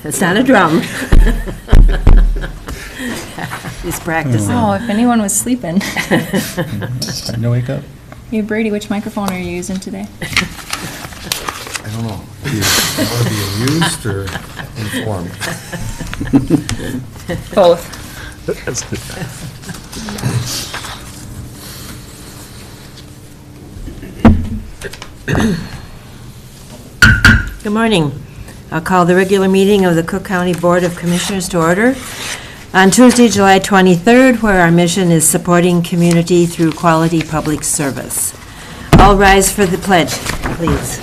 It's not a drum. He's practicing. Oh, if anyone was sleeping. Starting to wake up. Hey, Brady, which microphone are you using today? I don't know. Do you want to be amused or informed? Both. That's good. Good morning. I'll call the regular meeting of the Cook County Board of Commissioners to order on Tuesday, July 23rd, where our mission is supporting community through quality public service. All rise for the pledge, please.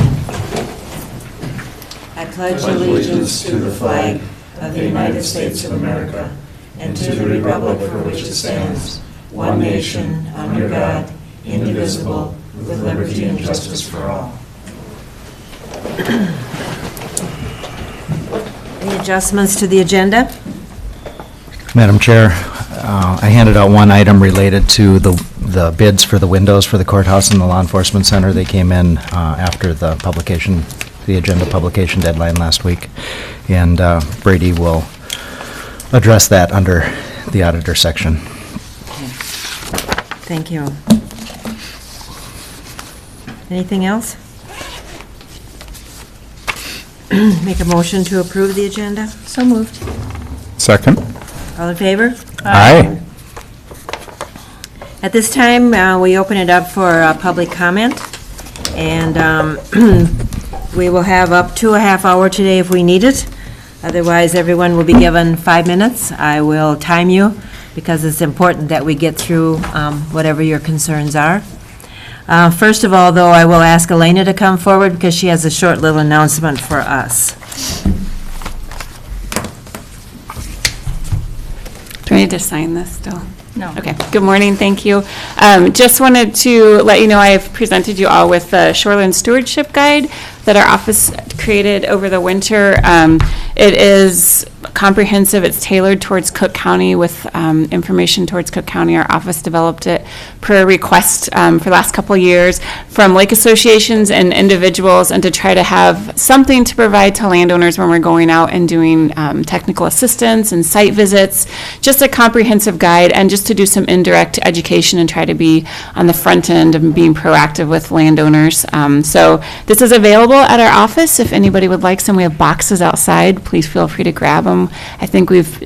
I pledge allegiance to the flag of the United States of America and to the republic for which it stands, one nation, under God, indivisible, with liberty and justice for all. Any adjustments to the agenda? Madam Chair, I handed out one item related to the bids for the windows for the courthouse and the law enforcement center. They came in after the publication, the agenda publication deadline last week, and Brady will address that under the auditor section. Okay. Thank you. Anything else? Make a motion to approve the agenda? So moved. Second. All in favor? Aye. At this time, we open it up for public comment, and we will have up to a half hour today if we need it. Otherwise, everyone will be given 5 minutes. I will time you because it's important that we get through whatever your concerns are. First of all, though, I will ask Elena to come forward because she has a short little announcement for us. Do I need to sign this still? No. Okay. Good morning. Thank you. Just wanted to let you know I've presented you all with the Shoreland Stewardship Guide that our office created over the winter. It is comprehensive. It's tailored towards Cook County with information towards Cook County. Our office developed it per request for the last couple of years from lake associations and individuals, and to try to have something to provide to landowners when we're going out and doing technical assistance and site visits. Just a comprehensive guide, and just to do some indirect education and try to be on the front end and being proactive with landowners. So this is available at our office. If anybody would like some, we have boxes outside. Please feel free to grab them. I think we've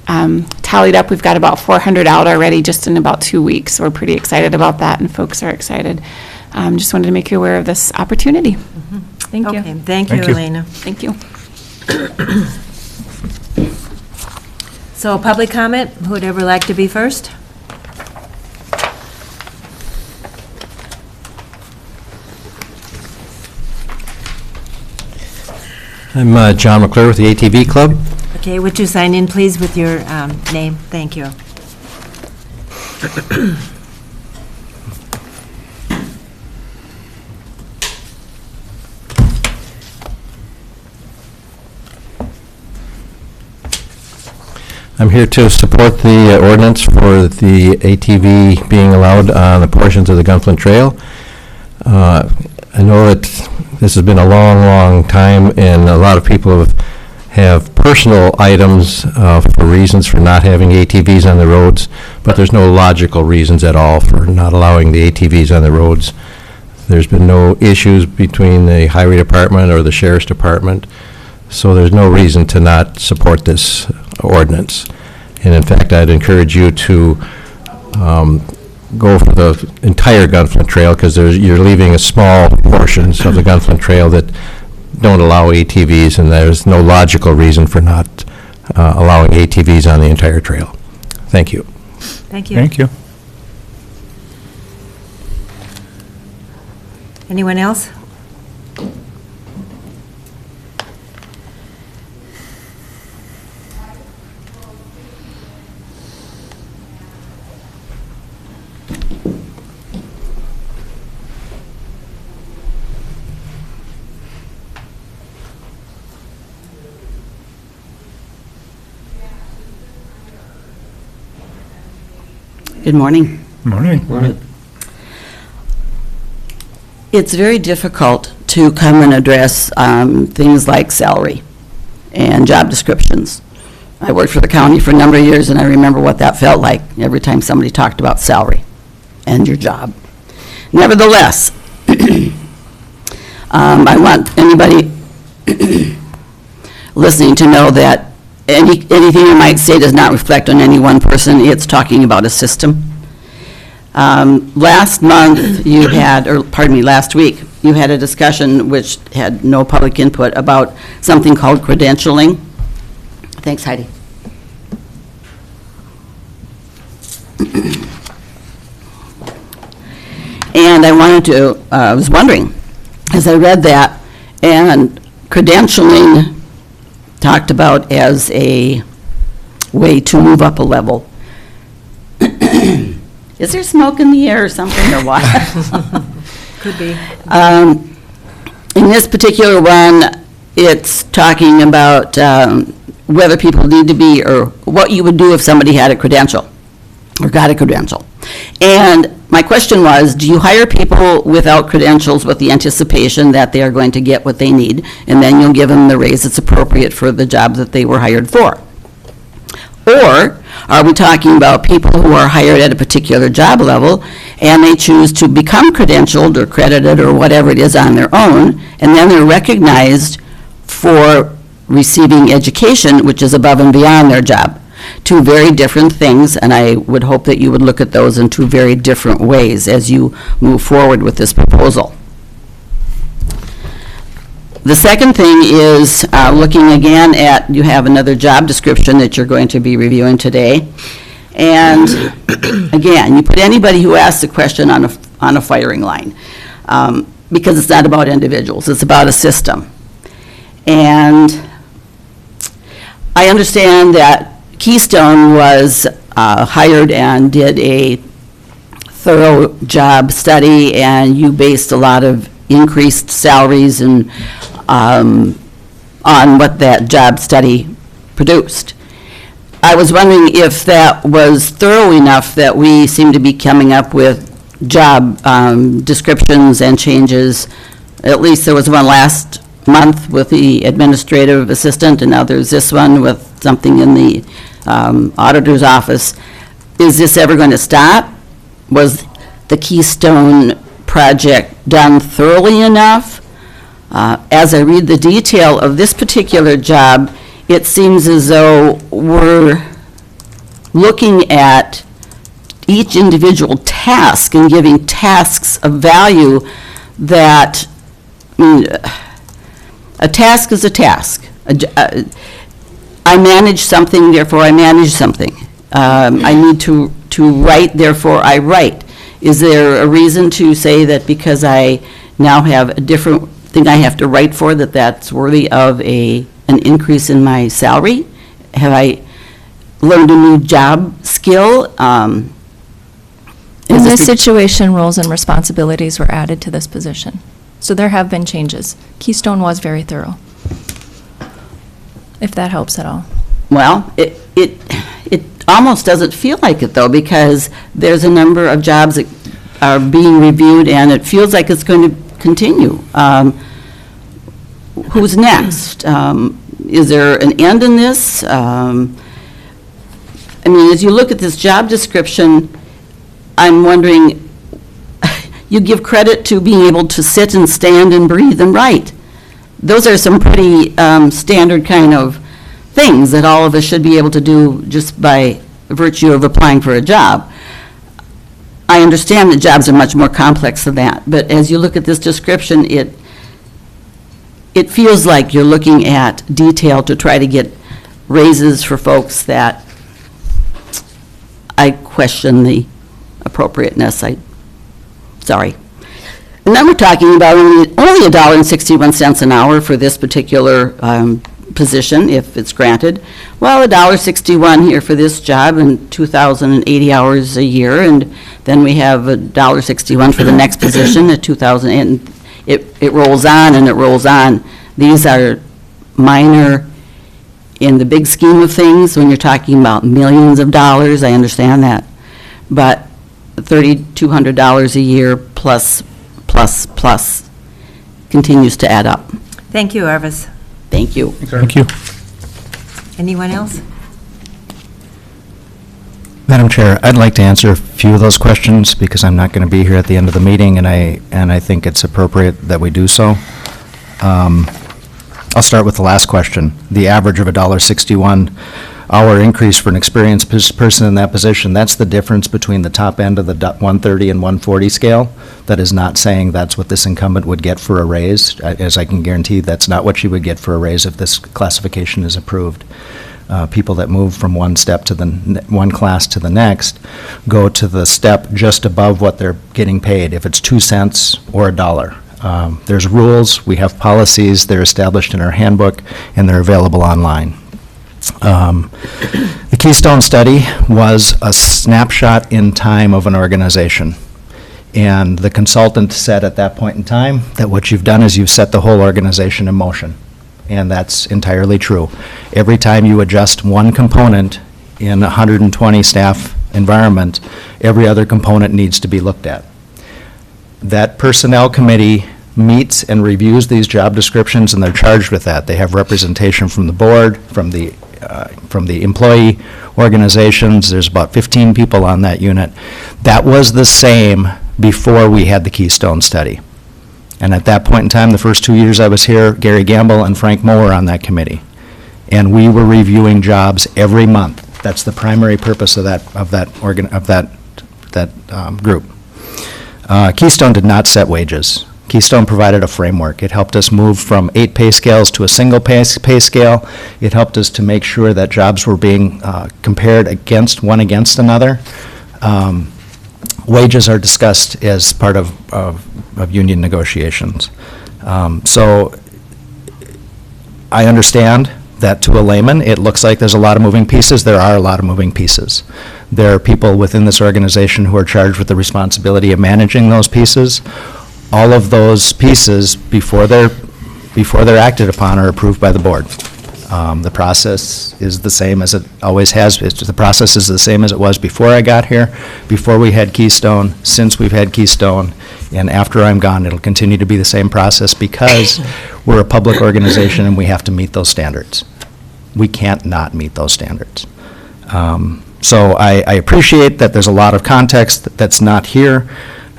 tallied up, we've got about 400 out already just in about 2 weeks. So we're pretty excited about that, and folks are excited. Just wanted to make you aware of this opportunity. Thank you. Okay, thank you, Elena. Thank you. So, public comment, who would ever like to be first? I'm John McClure with the ATV Club. Okay, would you sign in, please, with your name? Thank you. I'm here to support the ordinance for the ATV being allowed on the portions of the Gunflint Trail. I know that this has been a long, long time, and a lot of people have personal items for reasons for not having ATVs on the roads, but there's no logical reasons at all for not allowing the ATVs on the roads. There's been no issues between the Highway Department or the Sheriff's Department, so there's no reason to not support this ordinance. And in fact, I'd encourage you to go for the entire Gunflint Trail, because you're leaving a small portions of the Gunflint Trail that don't allow ATVs, and there's no logical reason for not allowing ATVs on the entire trail. Thank you. Thank you. Thank you. Anyone else? Good morning. Morning. Morning. it's very difficult to come and address things like salary and job descriptions. I worked for the county for a number of years, and I remember what that felt like every time somebody talked about salary and your job. Nevertheless, I want anybody listening to know that anything I might say does not reflect on any one person. It's talking about a system. Last month, you had, or pardon me, last week, you had a discussion which had no public input about something called credentialing. Thanks, Heidi. And I was wondering, as I read that, and credentialing talked about as a way to move up a level. Is there smoke in the air or something, or what? Could be. In this particular one, it's talking about whether people need to be, or what you would do if somebody had a credential, or got a credential. And my question was, do you hire people without credentials with the anticipation that they are going to get what they need, and then you'll give them the raise that's appropriate for the job that they were hired for? Or are we talking about people who are hired at a particular job level, and they choose to become credentialed or credited or whatever it is on their own, and then they're recognized for receiving education, which is above and beyond their job? Two very different things, and I would hope that you would look at those in two very different ways as you move forward with this proposal. The second thing is looking again at, you have another job description that you're going to be reviewing today. And again, you put anybody who asks a question on a firing line, because it's not about individuals, it's about a system. And I understand that Keystone was hired and did a thorough job study, and you based a lot of increased salaries and on what that job study produced. I was wondering if that was thorough enough that we seem to be coming up with job descriptions and changes. At least there was one last month with the administrative assistant, and now there's this one with something in the auditor's office. Is this ever going to stop? Was the Keystone project done thoroughly enough? As I read the detail of this particular job, it seems as though we're looking at each individual task and giving tasks of value that, a task is a task. I manage something, therefore I manage something. I need to write, therefore I write. Is there a reason to say that because I now have a different thing I have to write for, that that's worthy of an increase in my salary? Have I learned a new job skill? In this situation, roles and responsibilities were added to this position. So there have been changes. Keystone was very thorough, if that helps at all. Well, it almost doesn't feel like it, though, because there's a number of jobs that are being reviewed, and it feels like it's going to continue. Who's next? Is there an end in this? I mean, as you look at this job description, I'm wondering, you give credit to being able to sit and stand and breathe and write. Those are some pretty standard kind of things that all of us should be able to do just by virtue of applying for a job. I understand that jobs are much more complex than that, but as you look at this description, it feels like you're looking at detail to try to get raises for folks that I question the appropriateness. Sorry. And then we're talking about only $1.61 an hour for this particular position, if it's granted. Well, $1.61 here for this job and 2,080 hours a year, and then we have $1.61 for the next position at 2,000, and it rolls on and it rolls on. These are minor in the big scheme of things. When you're talking about millions of dollars, I understand that, but $3,200 a year plus plus, plus continues to add up. Thank you, Arvis. Thank you. Thank you. Anyone else? Madam Chair, I'd like to answer a few of those questions because I'm not going to be here at the end of the meeting, and I think it's appropriate that we do so. I'll start with the last question. The average of $1.61 hour increase for an experienced person in that position, that's the difference between the top end of the 130 and 140 scale. That is not saying that's what this incumbent would get for a raise. As I can guarantee, that's not what she would get for a raise if this classification is approved. People that move from one step to one class to the next go to the step just above what they're getting paid, if it's 2 cents or $1. There's rules, we have policies, they're established in our handbook, and they're available online. The Keystone study was a snapshot in time of an organization. And the consultant said at that point in time that what you've done is you've set the whole organization in motion. And that's entirely true. Every time you adjust one component in a 120 staff environment, every other component needs to be looked at. That personnel committee meets and reviews these job descriptions, and they're charged with that. They have representation from the board, from the employee organizations. There's about 15 people on that unit. That was the same before we had the Keystone study. And at that point in time, the first 2 years I was here, Gary Gamble and Frank Moe were on that committee. And we were reviewing jobs every month. That's the primary purpose of that group. Keystone did not set wages. Keystone provided a framework. It helped us move from 8 pay scales to a single pay scale. It helped us to make sure that jobs were being compared one against another. Wages are discussed as part of union negotiations. So I understand that to a layman, it looks like there's a lot of moving pieces. There are a lot of moving pieces. There are people within this organization who are charged with the responsibility of managing those pieces. All of those pieces, before they're acted upon, are approved by the board. The process is the same as it always has. The process is the same as it was before I got here, before we had Keystone, since we've had Keystone, and after I'm gone, it'll continue to be the same process because we're a public organization and we have to meet those standards. We can't not meet those standards. So I appreciate that there's a lot of context that's not here.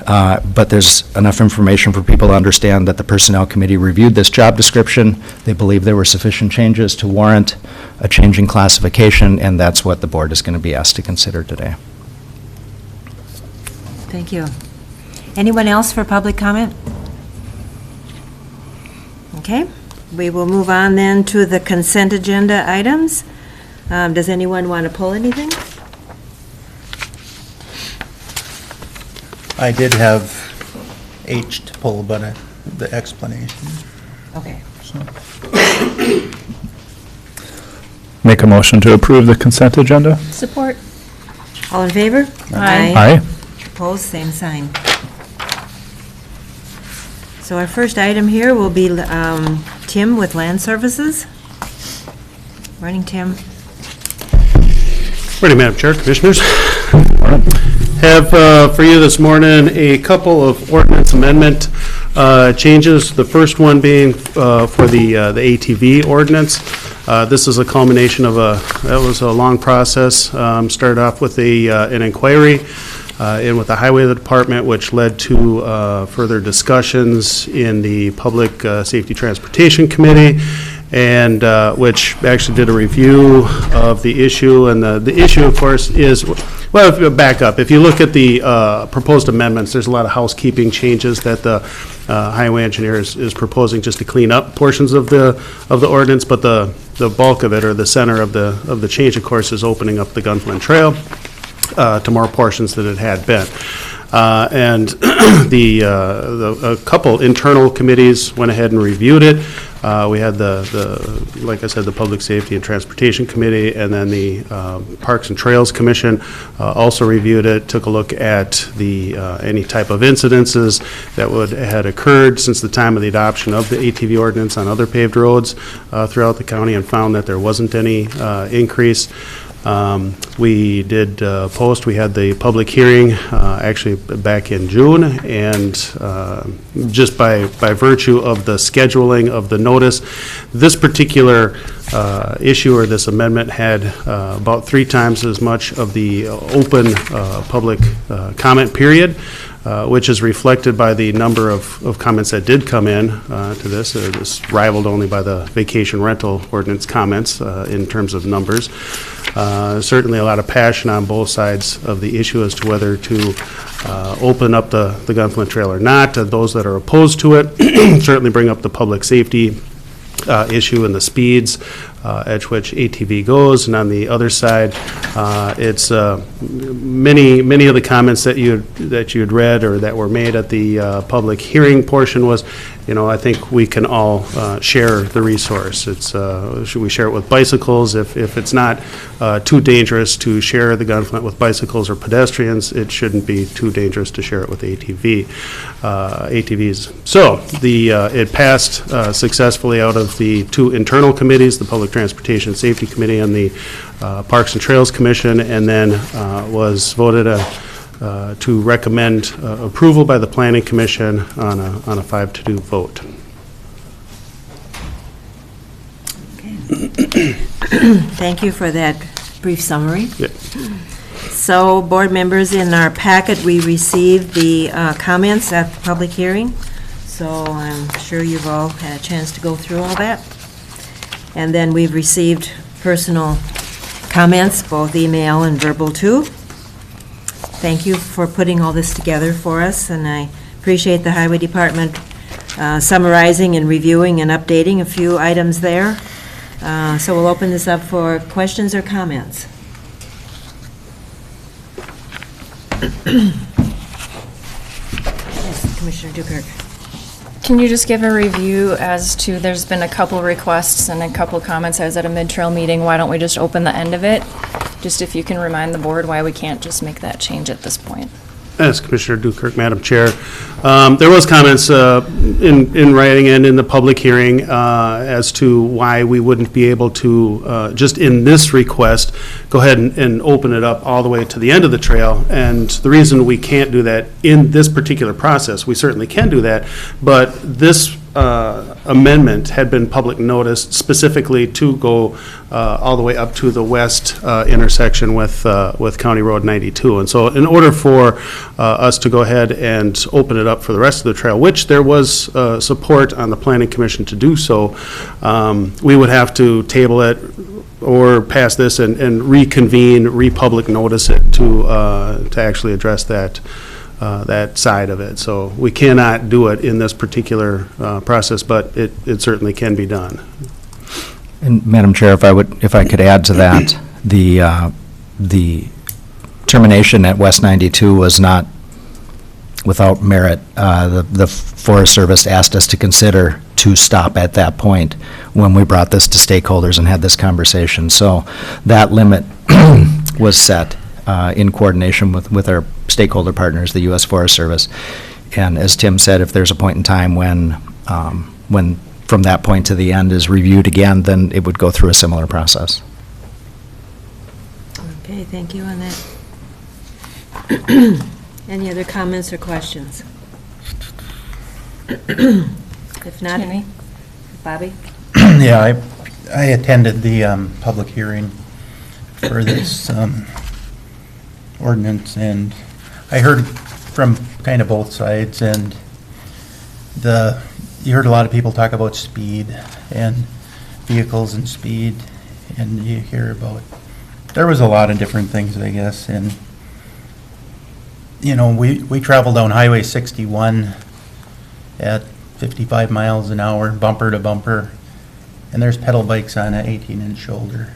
But there's enough information for people to understand that the Personnel Committee reviewed this job description. They believe there were sufficient changes to warrant a change in classification, and that's what the board is going to be asked to consider today. Thank you. Anyone else for public comment? Okay, we will move on then to the consent agenda items. Does anyone want to pull anything? I did have H to pull, but the explanation. Okay. Make a motion to approve the consent agenda? Support. All in favor? Aye. Opposed, same sign. So our first item here will be Tim with Land Services. Morning, Tim. Morning, Madam Chair, Commissioners. Have for you this morning a couple of ordinance amendment changes. The first one being for the ATV ordinance. This is a culmination of that was a long process. Started off with an inquiry in with the Highway Department, which led to further discussions in the Public Safety Transportation Committee, and which actually did a review of the issue. And the issue, of course, is, well, if you back up, if you look at the proposed amendments, there's a lot of housekeeping changes that the highway engineer is proposing just to clean up portions of the ordinance, but the bulk of it, or the center of the change, of course, is opening up the Gunflint Trail to more portions than it had been. And a couple internal committees went ahead and reviewed it. We had like I said, the Public Safety and Transportation Committee, and then the Parks and Trails Commission also reviewed it, took a look at any type of incidences that had occurred since the time of the adoption of the ATV ordinance on other paved roads throughout the county, and found that there wasn't any increase. We did post, we had the public hearing actually back in June, and just by virtue of the scheduling of the notice, this particular issue or this amendment had about 3 times as much of the open public comment period, which is reflected by the number of comments that did come in to this. This rivaled only by the vacation rental ordinance comments in terms of numbers. Certainly a lot of passion on both sides of the issue as to whether to open up the Gunflint Trail or not. Those that are opposed to it certainly bring up the public safety issue and the speeds at which ATV goes, and on the other side, it's many of the comments that you had read or that were made at the public hearing portion was, I think we can all share the resource. It's should we share it with bicycles? If it's not too dangerous to share the Gunflint with bicycles or pedestrians, it shouldn't be too dangerous to share it with ATVs. So it passed successfully out of the 2 internal committees, the Public Transportation Safety Committee and the Parks and Trails Commission, and then was voted to recommend approval by the Planning Commission on a 5-2 vote. Thank you for that brief summary. Yeah. So, board members, in our packet, we received the comments at the public hearing, so I'm sure you've all had a chance to go through all that. And then we've received personal comments, both email and verbal too. Thank you for putting all this together for us, and I appreciate the Highway Department summarizing and reviewing and updating a few items there. So we'll open this up for questions or comments. Yes, Commissioner Dukert. Can you just give a review as to, there's been a couple requests and a couple comments. I was at a mid-trail meeting. Why don't we just open the end of it? Just if you can remind the board why we can't just make that change at this point. Yes, Commissioner Dukert, Madam Chair. There was comments in writing and in the public hearing as to why we wouldn't be able to, just in this request, go ahead and open it up all the way to the end of the trail. And the reason we can't do that in this particular process, we certainly can do that, but this amendment had been public noticed specifically to go all the way up to the west intersection with County Road 92. And so in order for us to go ahead and open it up for the rest of the trail, which there was support on the Planning Commission to do so, we would have to table it or pass this and reconvene, republic notice it to actually address that side of it. So we cannot do it in this particular process, but it certainly can be done. And Madam Chair, if I could add to that, the termination at West 92 was not without merit. The Forest Service asked us to consider to stop at that point when we brought this to stakeholders and had this conversation. So that limit was set in coordination with our stakeholder partners, the U.S. Forest Service. And as Tim said, if there's a point in time when from that point to the end is reviewed again, then it would go through a similar process. Okay, thank you on that. Any other comments or questions? If not, Jimmy? Bobby? Yeah, I attended the public hearing for this ordinance, and I heard from kind of both sides, and you heard a lot of people talk about speed and vehicles and speed, and you hear about, there was a lot of different things, I guess, and we travel down Highway 61 at 55 miles an hour, bumper to bumper, and there's pedal bikes on an 18-inch shoulder.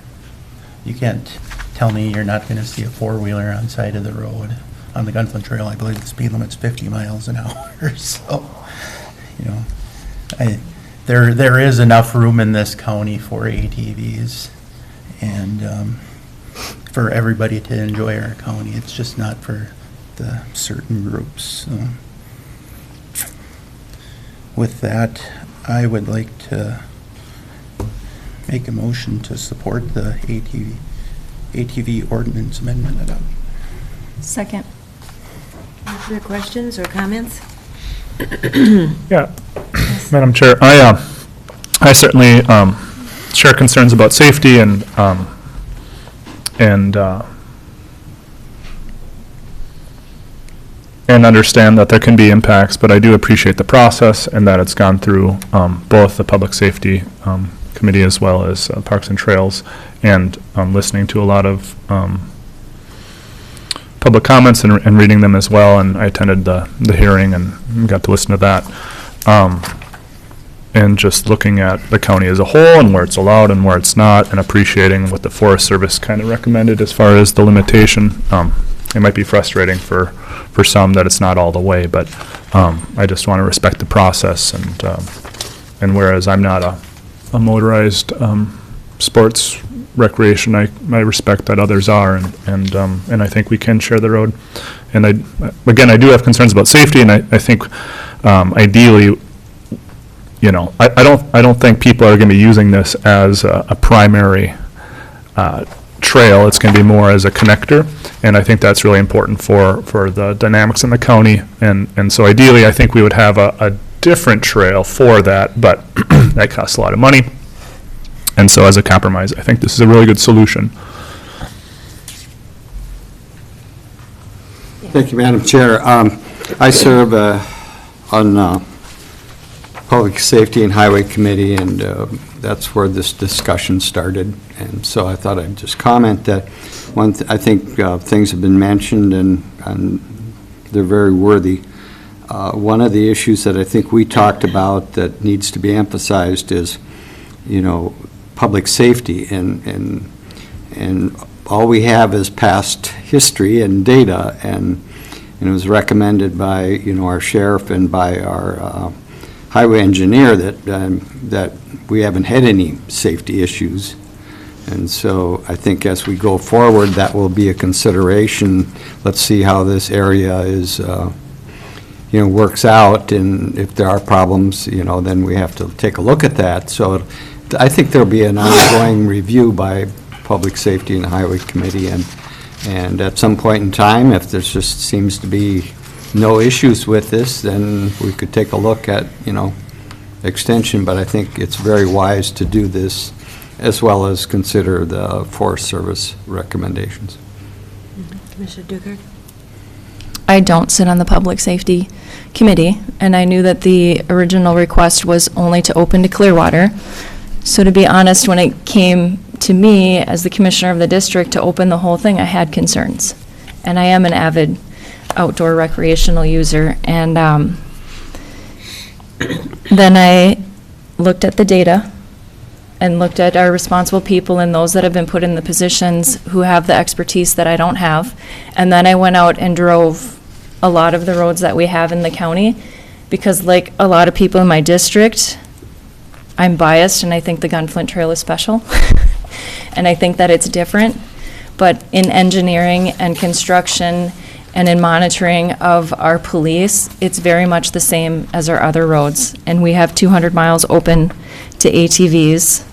You can't tell me you're not going to see a four-wheeler on the side of the road. On the Gunflint Trail, I believe the speed limit's 50 miles an hour. So, there is enough room in this county for ATVs and for everybody to enjoy our county. It's just not for the certain groups. So, with that, I would like to make a motion to support the ATV ATV ordinance amendment adopt. Second. Other questions or comments? Yeah, Madam Chair, I certainly share concerns about safety and understand that there can be impacts, but I do appreciate the process and that it's gone through both the Public Safety Committee as well as Parks and Trails, and listening to a lot of public comments and reading them as well, and I attended the hearing and got to listen to that. And just looking at the county as a whole and where it's allowed and where it's not, and appreciating what the Forest Service kind of recommended as far as the limitation. It might be frustrating for some that it's not all the way, but I just want to respect the process, and whereas I'm not a motorized sports recreation, I respect that others are, and I think we can share the road. And I do have concerns about safety, and I think ideally, you know, I don't think people are going to be using this as a primary trail. It's going to be more as a connector, and I think that's really important for the dynamics in the county. And so ideally, I think we would have a different trail for that, but that costs a lot of money. And so as a compromise, I think this is a really good solution. Thank you, Madam Chair. I serve on Public Safety and Highway Committee, and that's where this discussion started. And so I thought I'd just comment that I think things have been mentioned, and they're very worthy. One of the issues that I think we talked about that needs to be emphasized is, you know, public safety, and all we have is past history and data, and it was recommended by, you know, our sheriff and by our highway engineer that we haven't had any safety issues. And so I think as we go forward, that will be a consideration. Let's see how this area is, you know, works out, and if there are problems, you know, then we have to take a look at that. So I think there'll be an ongoing review by Public Safety and Highway Committee, and at some point in time, if there just seems to be no issues with this, then we could take a look at, you know, extension. But I think it's very wise to do this, as well as consider the Forest Service recommendations. Commissioner Dugard? I don't sit on the Public Safety Committee, and I knew that the original request was only to open to Clearwater. So to be honest, when it came to me as the commissioner of the district to open the whole thing, I had concerns. And I am an avid outdoor recreational user. And then I looked at the data and looked at our responsible people and those that have been put in the positions who have the expertise that I don't have. And then I went out and drove a lot of the roads that we have in the county, because like a lot of people in my district, I'm biased, and I think the Gunflint Trail is special. And I think that it's different. But in engineering and construction and in monitoring of our police, it's very much the same as our other roads. And we have 200 miles open to ATVs.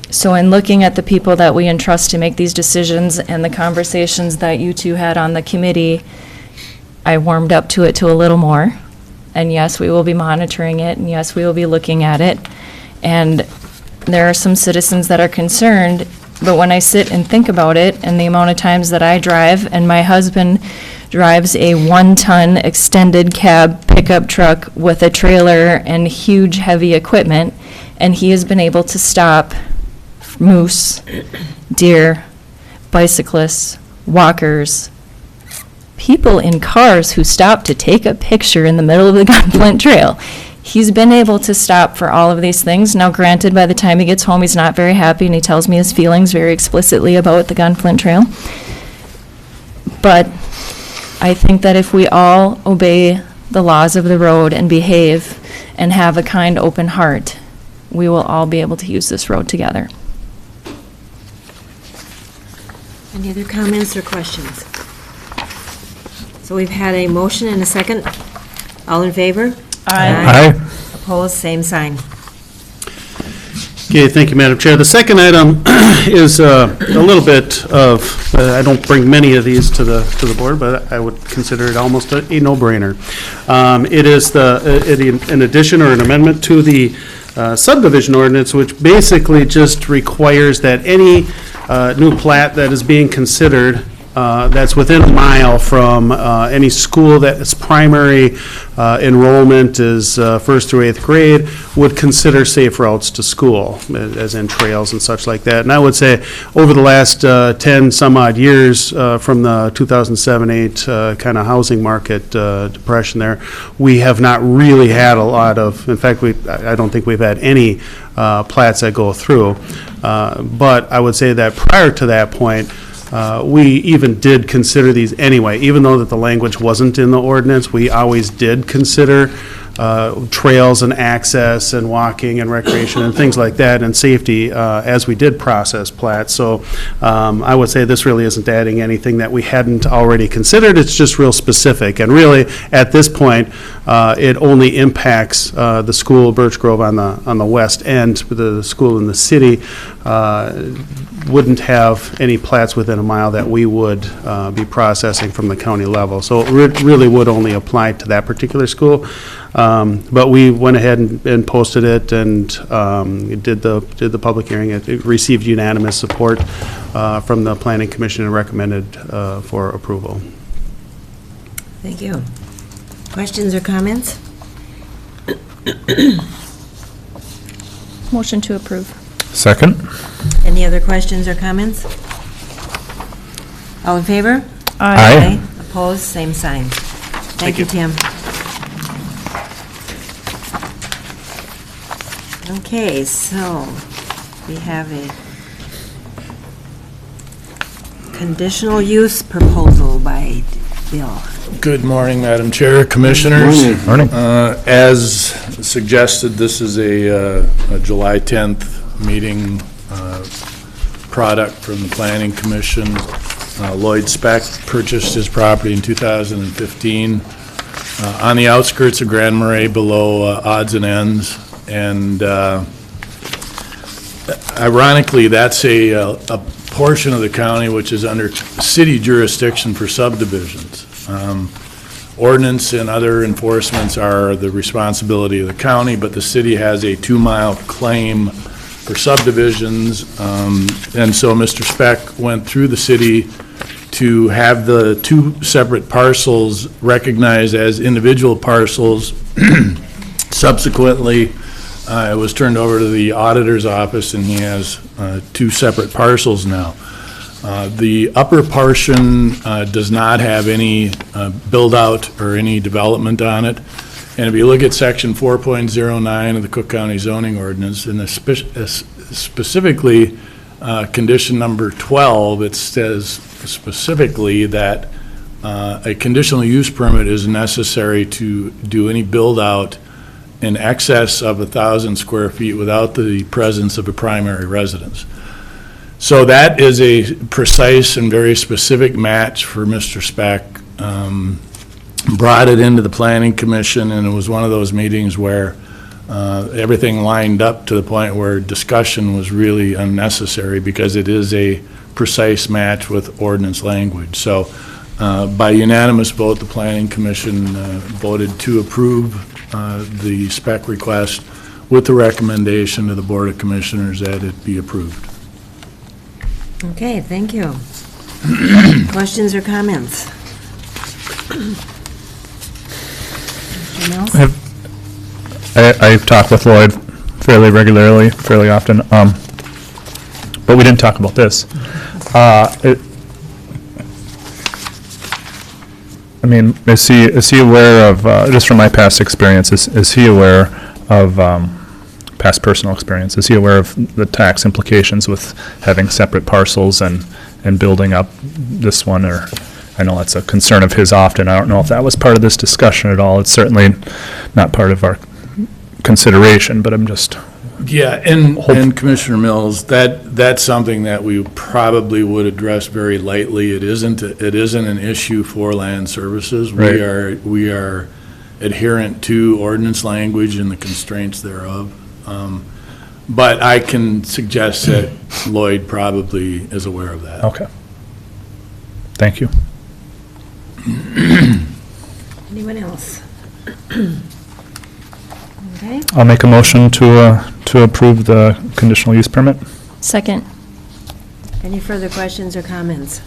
So in looking at the people that we entrust to make these decisions and the conversations that you two had on the committee, I warmed up to it a little more. And yes, we will be monitoring it, and yes, we will be looking at it. And there are some citizens that are concerned, but when I sit and think about it and the amount of times that I drive, and my husband drives a 1-ton extended cab pickup truck with a trailer and huge heavy equipment, and he has been able to stop moose, deer, bicyclists, walkers, people in cars who stop to take a picture in the middle of the Gunflint Trail. He's been able to stop for all of these things. Now, granted, by the time he gets home, he's not very happy, and he tells me his feelings very explicitly about the Gunflint Trail. But I think that if we all obey the laws of the road and behave and have a kind, open heart, we will all be able to use this road together. Any other comments or questions? So we've had a motion and a second. All in favor? Aye. Opposed, same sign. Okay, thank you, Madam Chair. The second item is a little bit of, I don't bring many of these to the board, but I would consider it almost a no-brainer. It is an addition or an amendment to the subdivision ordinance, which basically just requires that any new plat that is being considered that's within a mile from any school that its primary enrollment is first through eighth grade would consider safe routes to school, as in trails and such like that. And I would say over the last 10 some odd years from the 2007-8 kind of housing market depression there, we have not really had a lot of, in fact, I don't think we've had any plats that go through. But I would say that prior to that point, we even did consider these anyway. Even though that the language wasn't in the ordinance, we always did consider trails and access and walking and recreation and things like that and safety as we did process plats. So I would say this really isn't adding anything that we hadn't already considered. It's just real specific. And really, at this point, it only impacts the school, Birch Grove, on the west end. The school in the city wouldn't have any plats within a mile that we would be processing from the county level. So it really would only apply to that particular school. But we went ahead and posted it and did the public hearing. It received unanimous support from the Planning Commission and recommended for approval. Thank you. Questions or comments? Motion to approve. Second? Any other questions or comments? All in favor? Aye. Opposed? Same sign. Thank you, Tim. Okay, so we have a conditional use proposal by Bill. Good morning, Madam Chair, Commissioners. Morning. As suggested, this is a July 10th meeting product from the Planning Commission. Lloyd Speck purchased his property in 2015 on the outskirts of Grand Marais below Odds and Ends. And ironically, that's a portion of the county which is under city jurisdiction for subdivisions. Ordinance and other enforcements are the responsibility of the county, but the city has a 2-mile claim for subdivisions. And so Mr. Speck went through the city to have the 2 separate parcels recognized as individual parcels. Subsequently, it was turned over to the auditor's office, and he has 2 separate parcels now. The upper portion does not have any build-out or any development on it. And if you look at section 4.09 of the Cook County zoning ordinance, and specifically condition number 12, it says specifically that a conditional use permit is necessary to do any build-out in excess of 1,000 square feet without the presence of a primary residence. So that is a precise and very specific match for Mr. Speck. Brought it into the Planning Commission, and it was one of those meetings where everything lined up to the point where discussion was really unnecessary because it is a precise match with ordinance language. So by unanimous vote, the Planning Commission voted to approve the spec request with the recommendation to the Board of Commissioners that it be approved. Okay, thank you. Questions or comments? Mr. Mills? I've talked with Lloyd fairly regularly, fairly often, but we didn't talk about this. I mean, is he aware of, just from my past experience, is he aware of past personal experience? Is he aware of the tax implications with having separate parcels and building up this one? Or I know that's a concern of his often. I don't know if that was part of this discussion at all. It's certainly not part of our consideration, but I'm just... Yeah, and Commissioner Mills, that's something that we probably would address very lightly. It isn't an issue for land services. Right. We are adherent to ordinance language and the constraints thereof. But I can suggest that Lloyd probably is aware of that. Okay. Thank you. Anyone else? Okay, I'll make a motion to approve the conditional use permit. Second. any further questions or comments?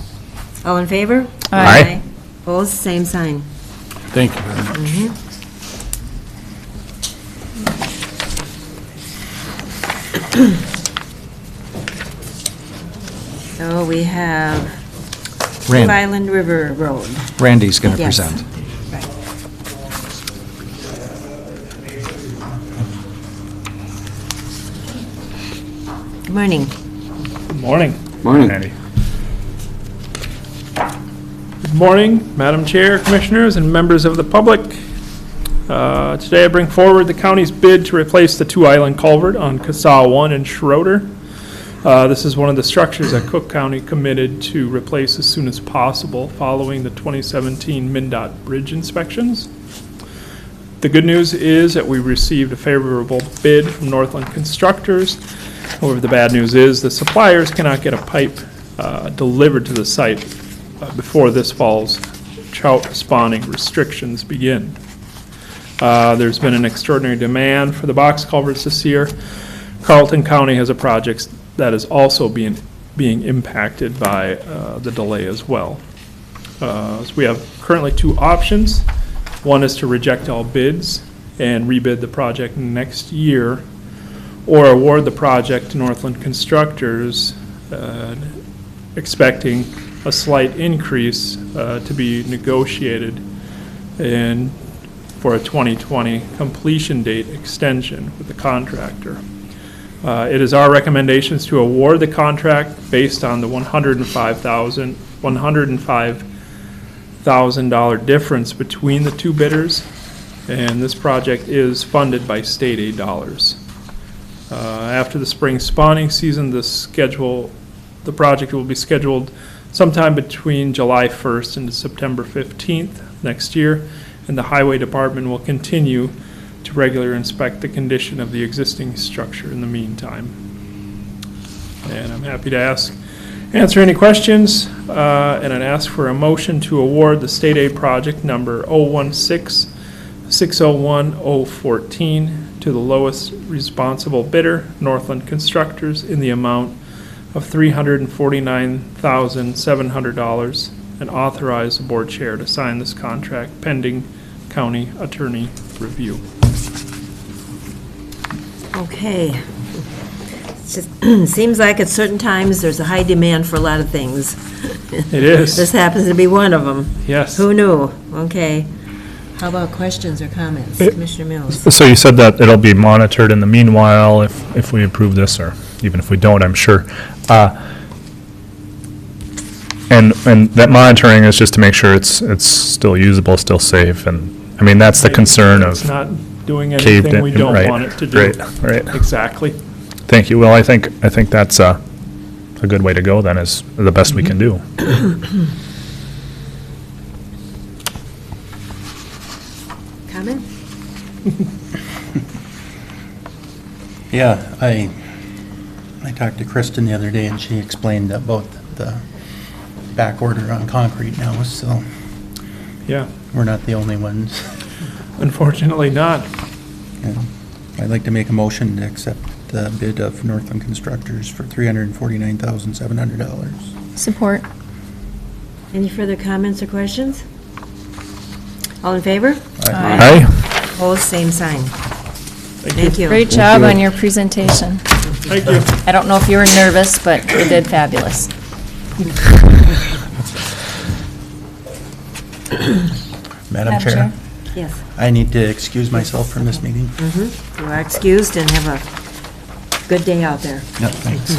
All in favor? Aye. Opposed, same sign. Thank you very much. So we have Randy. Blue Island River Road. Randy's going to Yes. present. Right. Good morning. Morning. Morning. Andy. Good morning, Madam Chair, Commissioners, and members of the public. Today I bring forward the county's bid to replace the two-island culvert on Casal 1 and Schroeder. This is one of the structures that Cook County committed to replace as soon as possible following the 2017 MnDOT bridge inspections. The good news is that we received a favorable bid from Northland Constructors. However, the bad news is the suppliers cannot get a pipe delivered to the site before this fall's trout spawning restrictions begin. There's been an extraordinary demand for the box culverts this year. Carlton County has a project that is also being impacted by the delay as well. So we have currently two options. One is to reject all bids and rebid the project next year, or award the project to Northland Constructors, expecting a slight increase to be negotiated and for a 2020 completion date extension with the contractor. It is our recommendations to award the contract based on the $105,000 difference between the two bidders, and this project is funded by state aid dollars. After the spring spawning season, the project will be scheduled sometime between July 1st and September 15th next year, and the Highway Department will continue to regularly inspect the condition of the existing structure in the meantime. And I'm happy to answer any questions, and I'd ask for a motion to award the state aid project number 016-601-014 to the lowest responsible bidder, Northland Constructors, in the amount of $349,700, and authorize the board chair to sign this contract pending county attorney review. Okay. It just seems like at certain times, there's a high demand for a lot of things. It is. This happens to be one of them. Yes. Who knew? Okay. How about questions or comments? Commissioner Mills? So you said that it'll be monitored in the meanwhile if we approve this, or even if we don't, I'm sure. And that monitoring is just to make sure it's still usable, still safe, and, I mean, that's the concern It's of not doing caved anything we in, don't right, want it to do. Right. Exactly. Thank you. Well, I think that's a good way to go then, is the best we can do. Comment? Yeah, I talked to Kristen the other day, and she explained about the back order on concrete now, so Yeah, we're not the only ones. unfortunately not. And I'd like to make a motion to accept the bid of Northland Constructors for $349,700. Support. Any further comments or questions? All in favor? Aye. Opposed, same sign. Thank you. Great job on your presentation. Thank you. I don't know if you were nervous, but you did fabulous. Madam Chair, Yes. I need to excuse myself from this meeting. You are excused, and have a good day out there. Yep, thanks.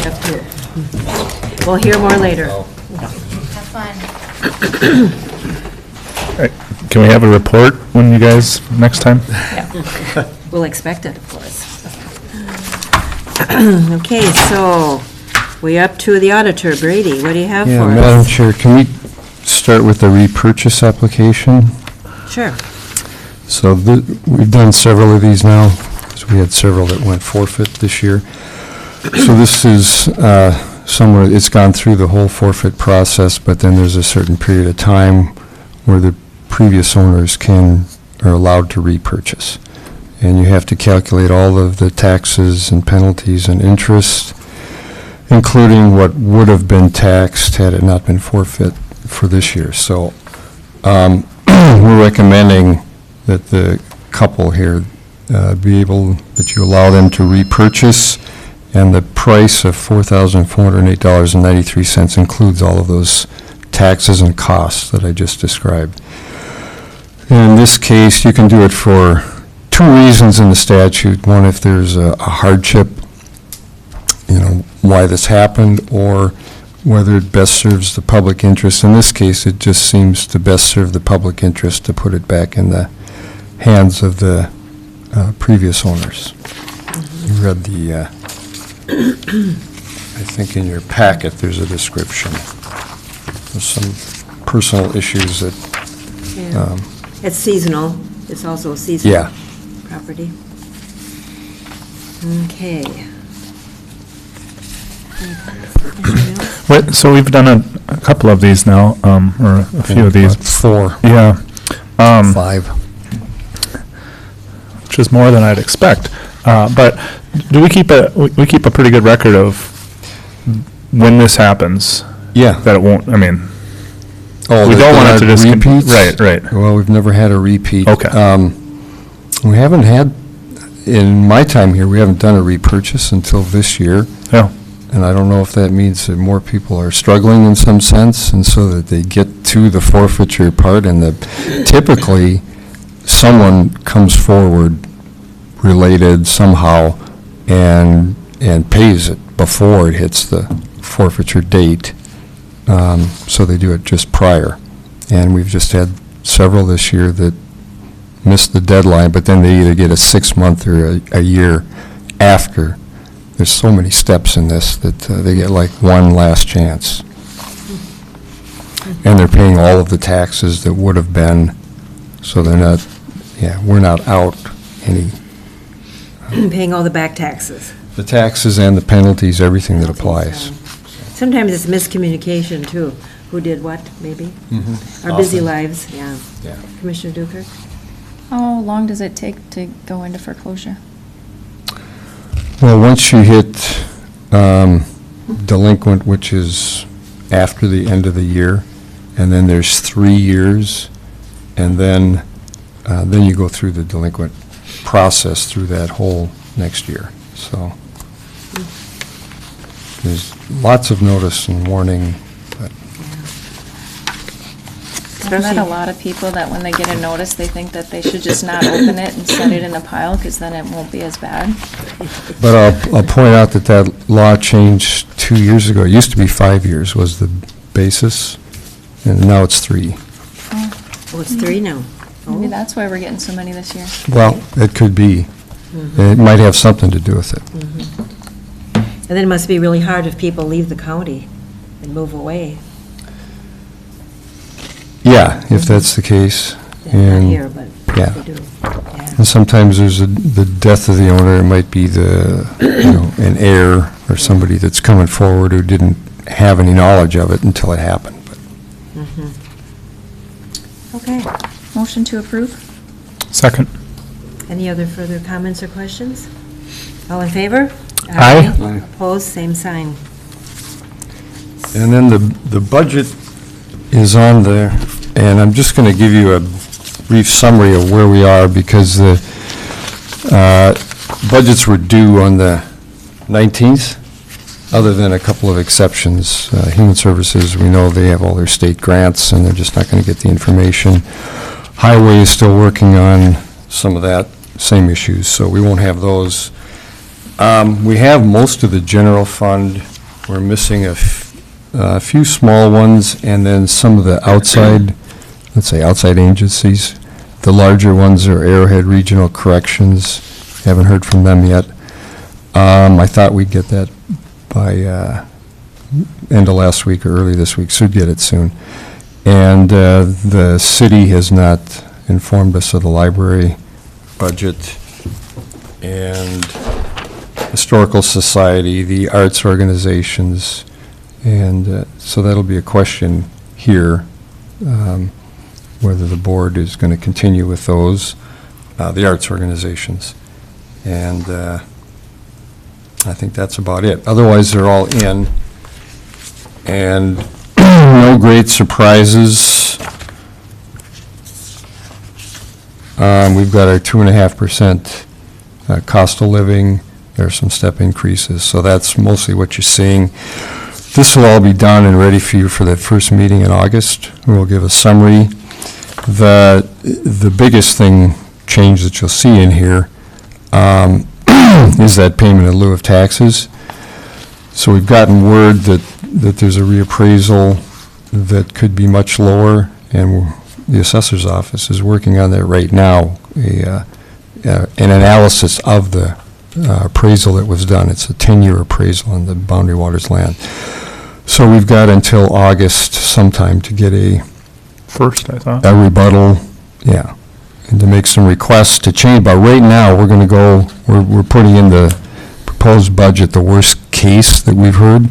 Up here. We'll hear more later. Have fun. Can we have a report when you guys, next time? We'll expect it, of course. Okay, so we're up to the auditor. Brady, what do you have Yeah, for Madam us? Chair, can we start with the repurchase application? Sure. So we've done several of these now. because we had several that went forfeit this year. So this is somewhere, it's gone through the whole forfeit process, but then there's a certain period of time where the previous owners are allowed to repurchase. And you have to calculate all of the taxes and penalties and interest, including what would have been taxed had it not been forfeit for this year. So we're recommending that the couple here that you allow them to repurchase, and the price of $4,408.93 includes all of those taxes and costs that I just described. In this case, you can do it for two reasons in the statute. One, if there's a hardship, why this happened, or whether it best serves the public interest. In this case, it just seems to best serve the public interest to put it back in the hands of the previous owners. You read the, I think in your packet, there's a description of some personal issues that, Yeah. It's seasonal. It's also a seasonal yeah. property. Okay. Anything else? Wait, so we've done a couple of these now, or a few of these. About 4, Yeah. 5. Which is more than I'd expect. But do we keep we keep a pretty good record of when this happens? Yeah. That it won't, I mean, Oh, we don't want it to just. repeats? Right. Well, we've never had a repeat. Okay. We haven't had, in my time here, we haven't done a repurchase until this year. Yeah. And I don't know if that means that more people are struggling in some sense, and so that they get to the forfeiture part, and typically, someone comes forward related somehow and pays it before it hits the forfeiture date. So they do it just prior. And we've just had several this year that missed the deadline, but then they either get a 6-month or a year after. There's so many steps in this that they get like one last chance. And they're paying all of the taxes that would have been, so they're not, we're not out any. Paying all the back taxes. The taxes and the penalties, everything that applies. Sometimes it's miscommunication, too. Who did what, maybe? Our busy Often. lives, yeah. Yeah. Commissioner Dukert? How long does it take to go into foreclosure? Well, once you hit delinquent, which is after the end of the year, and then there's 3 years, and then you go through the delinquent process through that whole next year. So there's lots of notice and warning. But I've met a lot of people that when they get a notice, they think that they should just not open it and set it in a pile, because then it won't be as bad. But I'll point out that law changed 2 years ago. It used to be 5 years was the basis, and now it's 3. Oh, it's 3 now. Maybe Oh. that's why we're getting so many this year. Well, it could be. It might have something to do with it. And then it must be really hard if people leave the county and move away. Yeah, if that's the case. Yeah, Not And- here, but yeah. they do. Yeah. And sometimes there's the death of the owner, it might be an heir or somebody that's coming forward who didn't have any knowledge of it until it happened. But Okay. Motion to approve? Second. Any other further comments or questions? All in favor? Aye. Aye. Opposed, same sign. And then the budget is on there, and I'm just going to give you a brief summary of where we are, because the budgets were due on the 19th, other than a couple of exceptions. Human Services, we know they have all their state grants, and they're just not going to get the information. Highway is still working on some of that, same issues, so we won't have those. We have most of the general fund. We're missing a few small ones, and then some of the outside, let's say outside agencies. The larger ones are Arrowhead Regional Corrections. Haven't heard from them yet. I thought we'd get that by end of last week or early this week, so we'd get it soon. And the city has not informed us of the library budget. and Historical Society, the arts organizations, and so that'll be a question here, whether the board is going to continue with those, the arts organizations. And I think that's about it. Otherwise, they're all in, and no great surprises. We've got our 2.5% cost of living. There are some step increases, so that's mostly what you're seeing. This will all be done and ready for you for that first meeting in August. We'll give a summary. The biggest change that you'll see in here is that payment in lieu of taxes. So we've gotten word that there's a reappraisal that could be much lower, and the assessor's office is working on that right now, an analysis of the appraisal that was done. It's a 10-year appraisal on the Boundary Waters land. So we've got until August sometime to get a rebuttal, yeah, and to make some requests to change. But right now, we're going to we're putting in the proposed budget the worst case that we've heard.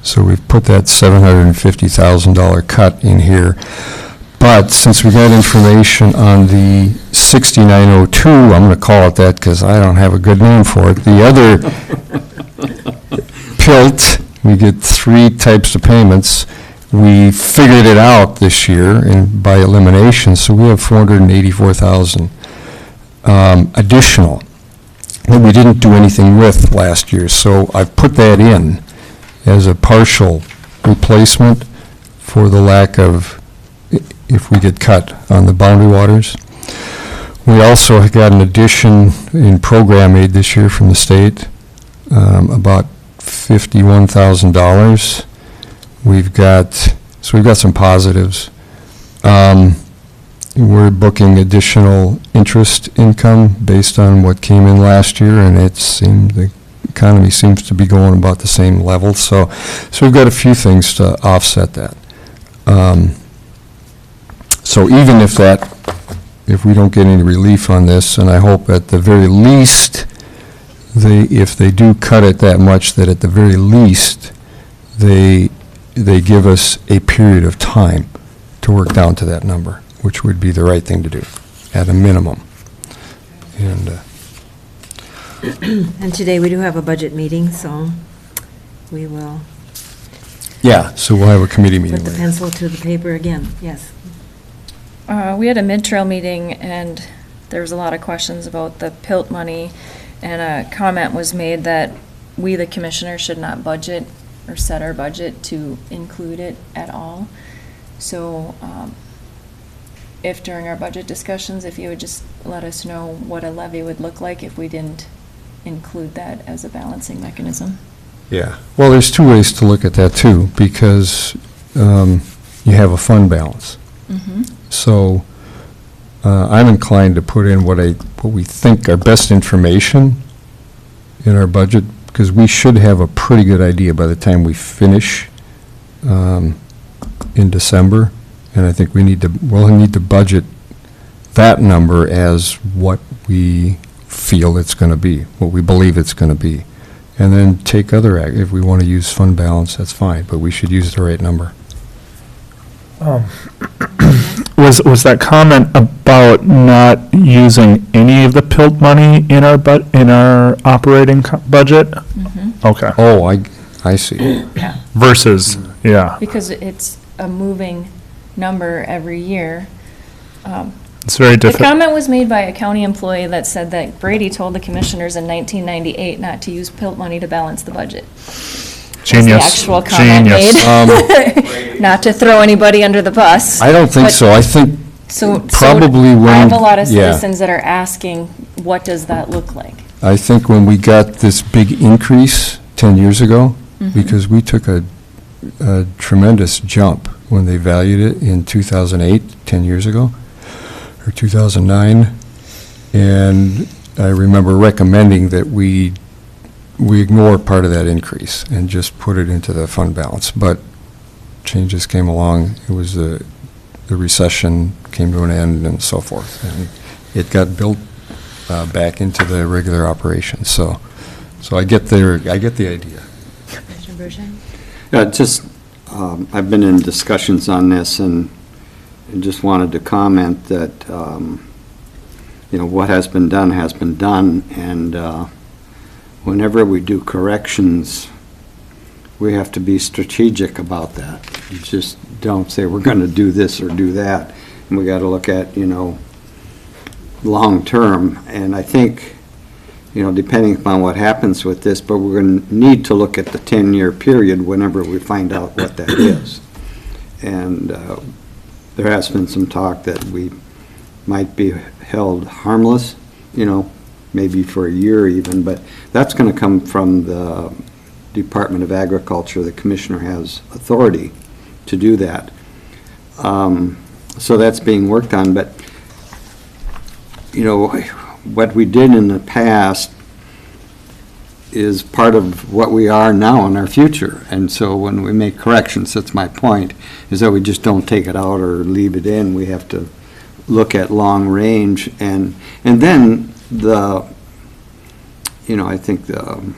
So we've put that $750,000 cut in here. But since we got information on the 6902, I'm going to call it that because I don't have a good name for it. The other PILT, we get 3 types of payments. We figured it out this year and by elimination, so we have $484,000 additional that we didn't do anything with last year. So I've put that in as a partial replacement for the lack of, if we get cut on the Boundary Waters. We also got an addition in program aid this year from the state, about $51,000. We've got some positives. We're booking additional interest income based on what came in last year, and the economy seems to be going about the same level. So we've got a few things to offset that. So even if we don't get any relief on this, and I hope at the very least, if they do cut it that much, that at the very least, they give us a period of time to work down to that number, which would be the right thing to do, at a minimum. And And today we do have a budget meeting, so we will yeah, so we'll have a committee meeting put the later. pencil to the paper again, yes. We had a mid-trail meeting, and there was a lot of questions about the PILT money, and a comment was made that we, the commissioners, should not budget or set our budget to include it at all. So if during our budget discussions, if you would just let us know what a levy would look like if we didn't include that as a balancing mechanism. Yeah, well, there's 2 ways to look at that too, because you have a fund balance. Mm-hmm. So I'm inclined to put in what we think are best information in our budget, because we should have a pretty good idea by the time we finish in December. And I think we'll need to budget that number as what we feel it's going to be, what we believe it's going to be. And then take if we want to use fund balance, that's fine, but we should use the right number. Was that comment about not using any of the PILT money in our operating budget? Mm-hmm. Okay. Oh, I see. Yeah. Versus, yeah. Because it's a moving number every year. It's very The difficult. comment was made by a county employee that said that Brady told the commissioners in 1998 not to use PILT money to balance the budget. Genius. That's the actual comment made. Not to throw anybody under the bus. I don't think But- so. I think probably when... I have a lot of yeah. citizens that are asking, what does that look like? I think when we got this big increase 10 years ago, Mhm. because we took a tremendous jump when they valued it in 2008, 10 years ago, or 2009, and I remember recommending that we ignore part of that increase and just put it into the fund balance. But changes came along. It was the recession came to an end and so forth. And it got built back into the regular operations. So I get the idea. Commissioner Bergeron? Yeah, just, I've been in discussions on this and just wanted to comment that, what has been done, and whenever we do corrections, we have to be strategic about that. You just don't say, we're going to do this or do that, and we got to look at, long-term, and I think, depending upon what happens with this, but we're going to need to look at the 10-year period whenever we find out what that is. And there has been some talk that we might be held harmless, maybe for a year even, but that's going to come from the Department of Agriculture. The commissioner has authority to do that. So that's being worked on, but, what we did in the past is part of what we are now in our future. And so when we make corrections, that's my point, is that we just don't take it out or leave it in. We have to look at long range, and then I think the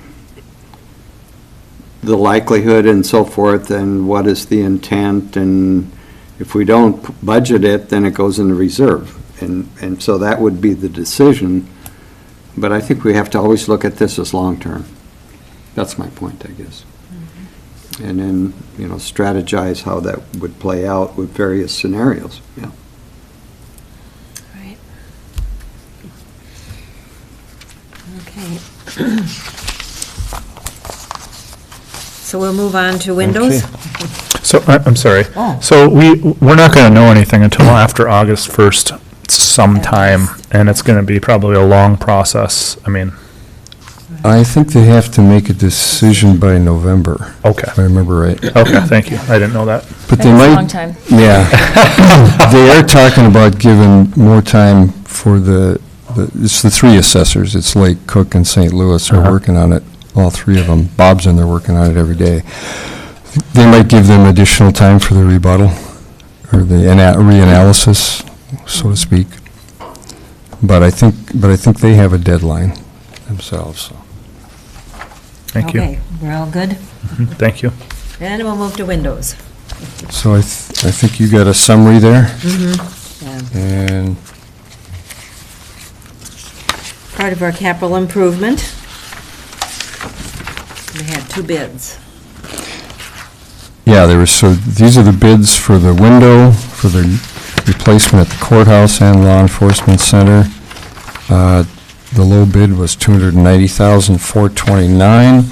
likelihood and so forth, and what is the intent, and if we don't budget it, then it goes into reserve. And so that would be the decision, but I think we have to always look at this as long-term. That's my point, I guess. Mm-hmm. And then, strategize how that would play out with various scenarios, yeah. Right. Okay. So we'll move on to windows. So, I'm sorry. Oh. So we're not going to know anything until after August 1st sometime, and it's going to be probably a long process. I mean, I think they have to make a decision by November. Okay. If I remember right. okay, thank you. I didn't know that. But they That's might. a long time. Yeah. They are talking about giving more time for it's the three assessors. It's Lake, Cook, and St. Louis are working on it, all three of them. Bob's in there working on it every day. They might give them additional time for the rebuttal, or the reanalysis, so to speak. But I think they have a deadline themselves, so. Thank you. Okay, we're all good? Thank you. Then we'll move to windows. So I think you got a summary there, Yeah. and Part of our capital improvement. We had two bids. yeah, these are the bids for the window, for the replacement at the courthouse and law enforcement center. The low bid was $290,429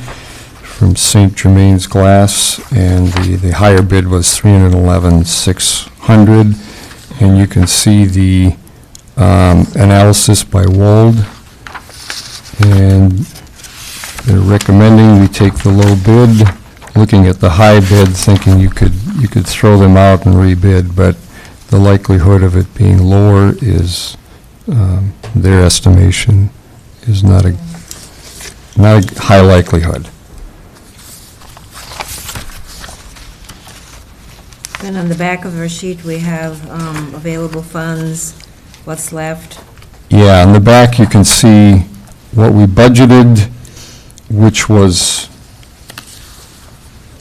from St. Germain's Glass, and the higher bid was $311,600. And you can see the analysis by Wold, and they're recommending we take the low bid, looking at the high bid, thinking you could throw them out and rebid, but the likelihood of it being lower is, their estimation is not a high likelihood. Then on the back of our sheet, we have available funds, what's left. Yeah, on the back, you can see what we budgeted, which was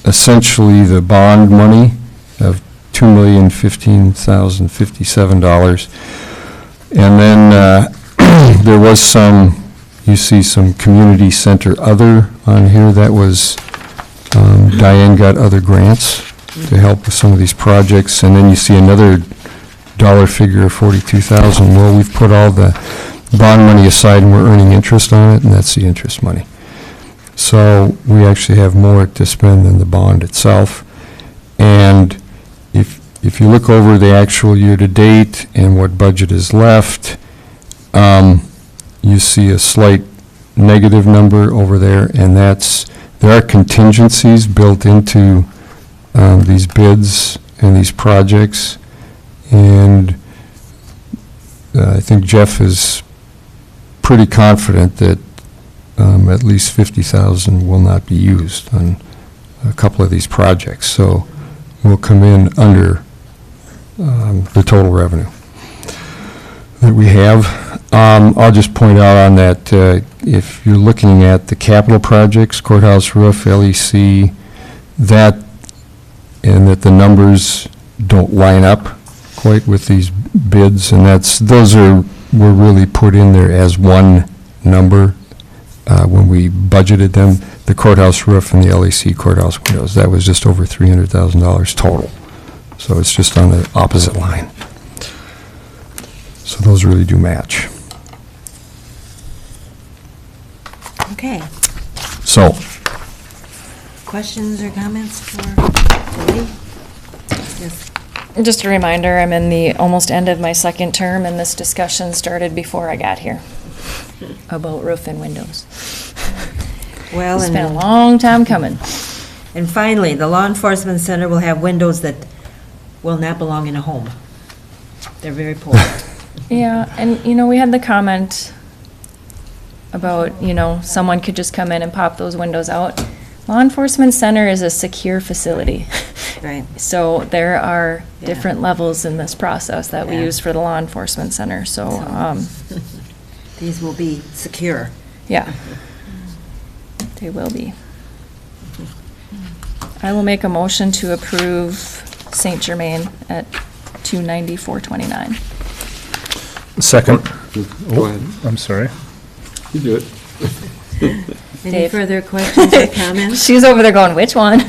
essentially the bond money of $2,015,057. And then there was you see some community center other on here. That was, Diane got other grants to help with some of these projects. And then you see another dollar figure of $42,000. Well, we've put all the bond money aside and we're earning interest on it, and that's the interest money. So we actually have more to spend than the bond itself. And if you look over the actual year-to-date and what budget is left, you see a slight negative number over there, and there are contingencies built into these bids and these projects. And I think Jeff is pretty confident that at least $50,000 will not be used on a couple of these projects. So we'll come in under the total revenue that we have. I'll just point out on that, if you're looking at the capital projects, courthouse roof, LEC, that, and that the numbers don't line up quite with these bids, and were really put in there as one number when we budgeted them. The courthouse roof and the LEC courthouse windows, that was just over $300,000 total. So it's just on the opposite line. So those really do match. Okay. So, Questions or comments for Lee? Yes. Just a reminder, I'm in the almost end of my second term, and this discussion started before I got here about roof and windows. Well, It's and been a long time coming. And finally, the Law Enforcement Center will have windows that will not belong in a home. They're very poor. Yeah, and, we had the comment about, someone could just come in and pop those windows out. Law Enforcement Center is a secure facility. Right. So there are different levels in this process that we Yeah. use for the Law Enforcement Center, so, These will be secure. yeah. They will be. I will make a motion to approve St. Germain at 294.29. Second. go ahead. I'm sorry. You do it. Any Dave. further questions or comments? She's over there going, which one?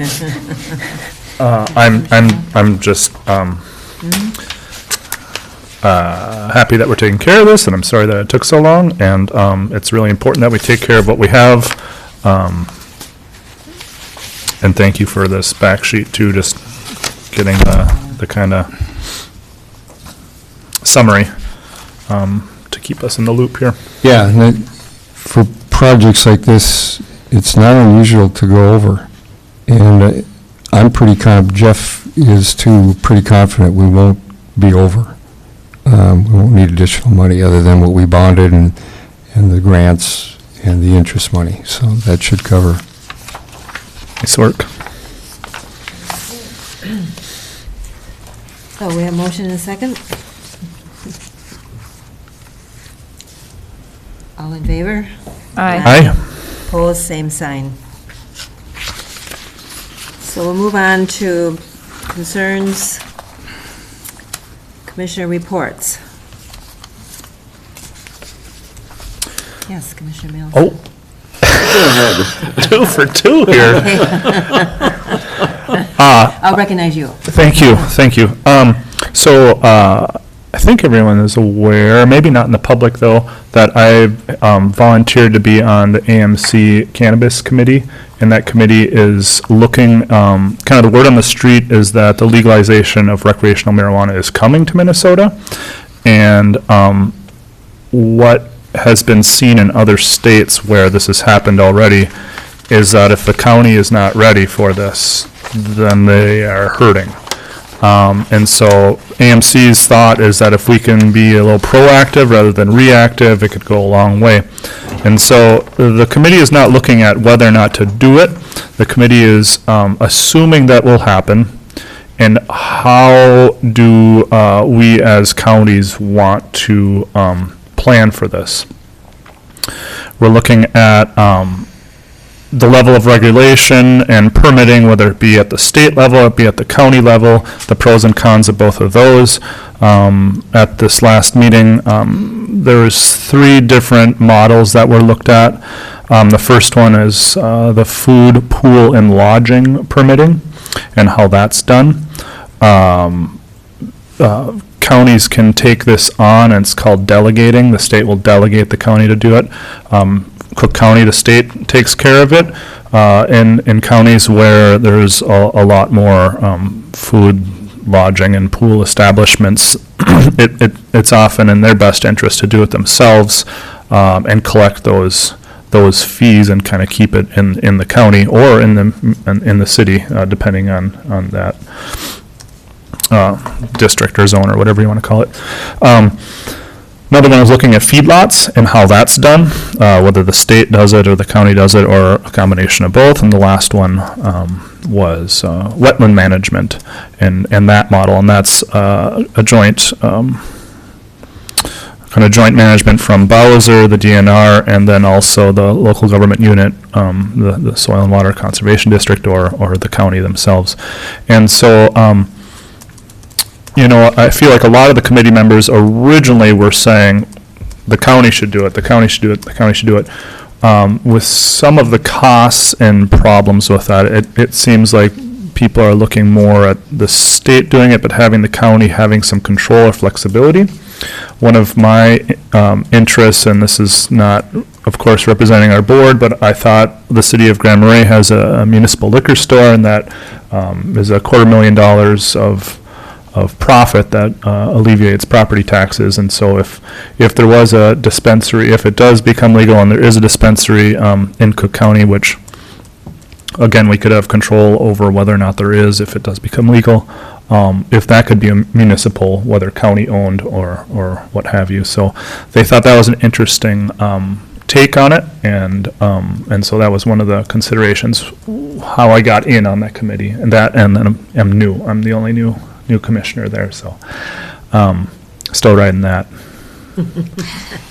I'm just happy that we're taking care of this, and I'm sorry that it took so long, and it's really important that we take care of what we have. And thank you for this back sheet too, just getting the kind of summary to keep us in the loop here. Yeah, and for projects like this, it's not unusual to go over. And I'm pretty Jeff is too, pretty confident we won't be over. We won't need additional money other than what we bonded and the grants and the interest money. So that should cover. Nice work. So we have motion and a second. All in favor? Aye. Aye. Opposed, same sign. So we'll move on to concerns, commissioner reports. Yes, Commissioner Mills. Oh. 2 for 2 here. I'll recognize you. Thank you. So, I think everyone is aware, maybe not in the public though, that I volunteered to be on the AMC Cannabis Committee, and that committee is looking, kind of the word on the street is that the legalization of recreational marijuana is coming to Minnesota, and what has been seen in other states where this has happened already is that if the county is not ready for this, then they are hurting. And so AMC's thought is that if we can be a little proactive rather than reactive, it could go a long way. And so the committee is not looking at whether or not to do it. The committee is assuming that will happen. And how do we as counties want to plan for this? We're looking at the level of regulation and permitting, whether it be at the state level, it be at the county level, the pros and cons of both of those. At this last meeting, there was 3 different models that were looked at. The first one is the food, pool, and lodging permitting and how that's done. Counties can take this on, and it's called delegating. The state will delegate the county to do it. Cook County, the state takes care of it. In counties where there's a lot more food, lodging, and pool establishments, it's often in their best interest to do it themselves and collect those fees and kind of keep it in the county or in the city, depending on that district or zone or whatever you want to call it. Another one is looking at feedlots and how that's done, whether the state does it or the county does it or a combination of both. And the last one was wetland management and that model. And that's a joint kind of joint management from Bowser, the DNR, and then also the local government unit, the Soil and Water Conservation District, or the county themselves. And so, I feel like a lot of the committee members originally were saying, the county should do it, the county should do it, the county should do it. With some of the costs and problems with that, it seems like people are looking more at the state doing it, but having the county having some control or flexibility. One of my interests, and this is not, of course, representing our board, but I thought the city of Grand Marais has a municipal liquor store, and that is $250,000 of profit that alleviates property taxes. And so if there was a dispensary, if it does become legal and there is a dispensary in Cook County, which, again, we could have control over whether or not there is, if it does become legal, if that could be a municipal, whether county-owned or what have you. So they thought that was an interesting take on it, and so that was one of the considerations, how I got in on that committee. And then I'm new. I'm the only new commissioner there, so still right in that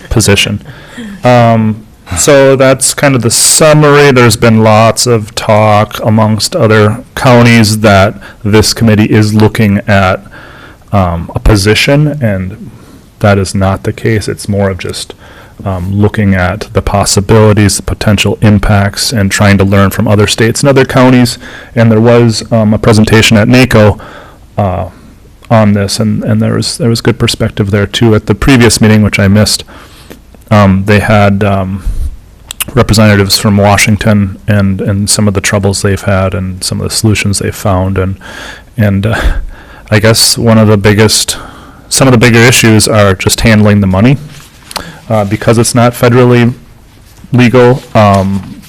position. So that's kind of the summary. There's been lots of talk amongst other counties that this committee is looking at a position, and that is not the case. It's more of just looking at the possibilities, the potential impacts, and trying to learn from other states and other counties. And there was a presentation at NACO on this, and there was good perspective there too. At the previous meeting, which I missed, they had representatives from Washington and some of the troubles they've had and some of the solutions they've found, and I guess some of the bigger issues are just handling the money, because it's not federally legal.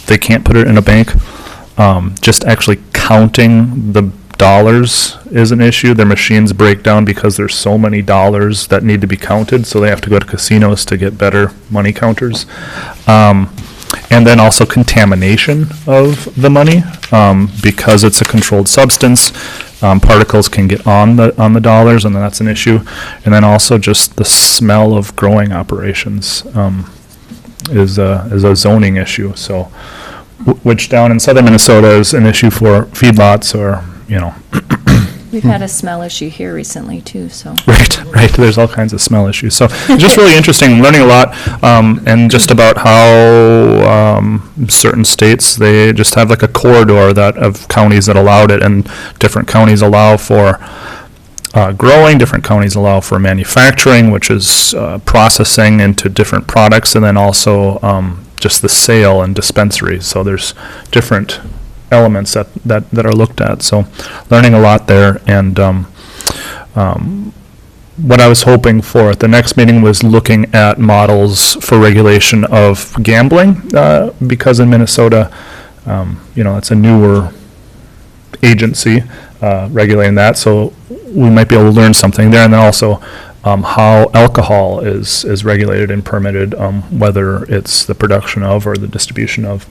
They can't put it in a bank. Just actually counting the dollars is an issue. Their machines break down because there's so many dollars that need to be counted, so they have to go to casinos to get better money counters. And then also contamination of the money, because it's a controlled substance. Particles can get on the dollars, and that's an issue. And then also just the smell of growing operations is a zoning issue. So, which down in southern Minnesota is an issue for feedlots, or We've had a smell issue here recently too, so. Right. There's all kinds of smell issues. So it's just really interesting, learning a lot, and just about how certain states, they just have like a corridor of counties that allowed it, and different counties allow for growing, different counties allow for manufacturing, which is processing into different products, and then also just the sale and dispensaries. So there's different elements that are looked at. So learning a lot there, and what I was hoping for at the next meeting was looking at models for regulation of gambling, because in Minnesota, it's a newer agency regulating that, so we might be able to learn something there. And then also how alcohol is regulated and permitted, whether it's the production of or the distribution of.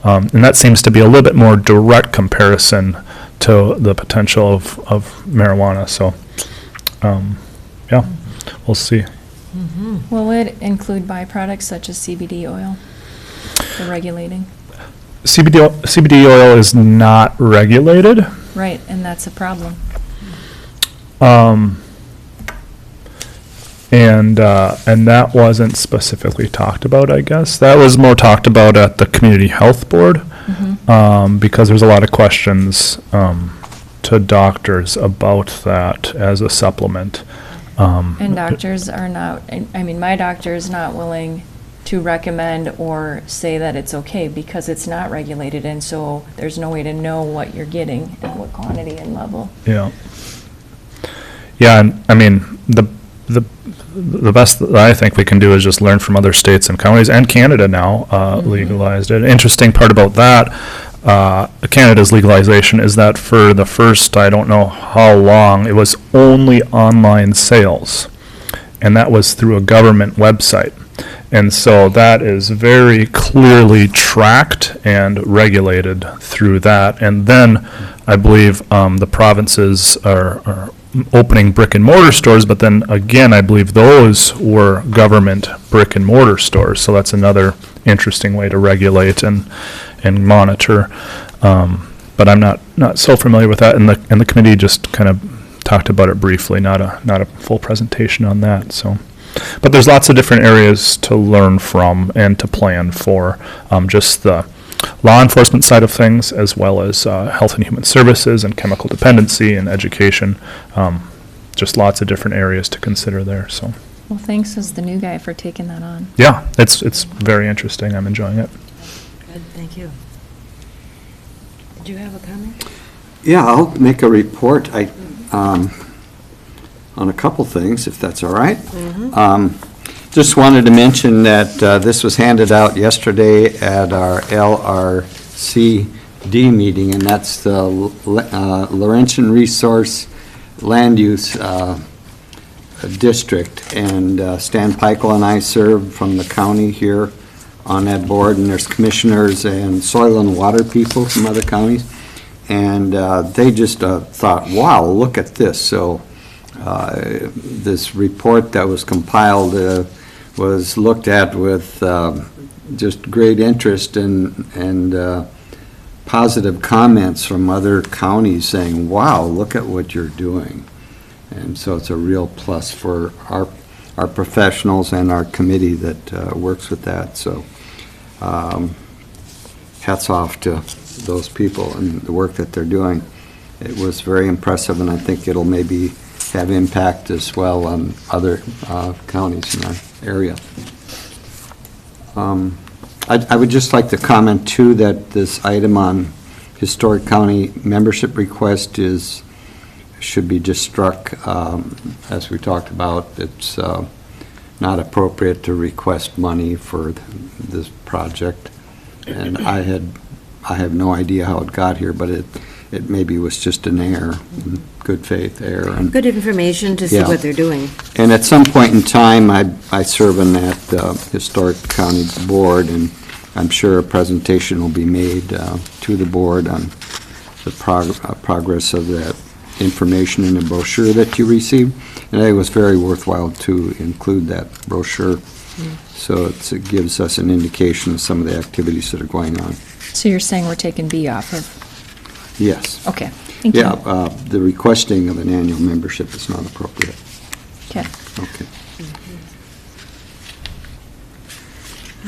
And that seems to be a little bit more direct comparison to the potential of marijuana. So, yeah, we'll see. Will it include byproducts such as CBD oil for regulating? CBD oil is not regulated. Right, and that's a problem. And that wasn't specifically talked about, I guess. That was more talked about at the Community Health Board, because there's a lot of questions to doctors about that as a supplement. And doctors are not, my doctor is not willing to recommend or say that it's okay because it's not regulated, and so there's no way to know what you're getting and what quantity and level. Yeah. Yeah, and the best that I think we can do is just learn from other states and counties, and Canada now legalized it. Interesting part about that, Canada's legalization, is that for the first, I don't know how long, it was only online sales, and that was through a government website. And so that is very clearly tracked and regulated through that. And then I believe the provinces are opening brick and mortar stores, but then again, I believe those were government brick and mortar stores. So that's another interesting way to regulate and monitor. But I'm not so familiar with that, and the committee just kind of talked about it briefly, not a full presentation on that. So, but there's lots of different areas to learn from and to plan for, just the law enforcement side of things, as well as health and human services and chemical dependency and education. Just lots of different areas to consider there. So, Well, thanks as the new guy for taking that on. yeah, it's very interesting. I'm enjoying it. Good, thank you. Did you have a comment? Yeah, I'll make a report on a couple things, if that's all right. Just wanted to mention that this was handed out yesterday at our LRCD meeting, and that's the Laurentian Resource Land Use District. And Stan Peichel and I serve from the county here on that board, and there's commissioners and soil and water people from other counties. And they just thought, wow, look at this. So this report that was compiled was looked at with just great interest and positive comments from other counties saying, wow, look at what you're doing. And so it's a real plus for our professionals and our committee that works with that. So hats off to those people and the work that they're doing. It was very impressive, and I think it'll maybe have impact as well on other counties in our area. I would just like to comment too that this item on historic county membership request should be just struck. As we talked about, it's not appropriate to request money for this project. And I have no idea how it got here, but it maybe was just an error, good faith error. And Good information to see Yeah. what they're doing. And at some point in time, I serve on that Historic County Board, and I'm sure a presentation will be made to the board on the progress of that information in the brochure that you received. And it was very worthwhile to include that brochure, so it gives us an indication of some of the activities that are going on. So you're saying we're taking B off of, Yes. okay, thank you. Yeah, the requesting of an annual membership is not appropriate. Okay. Okay.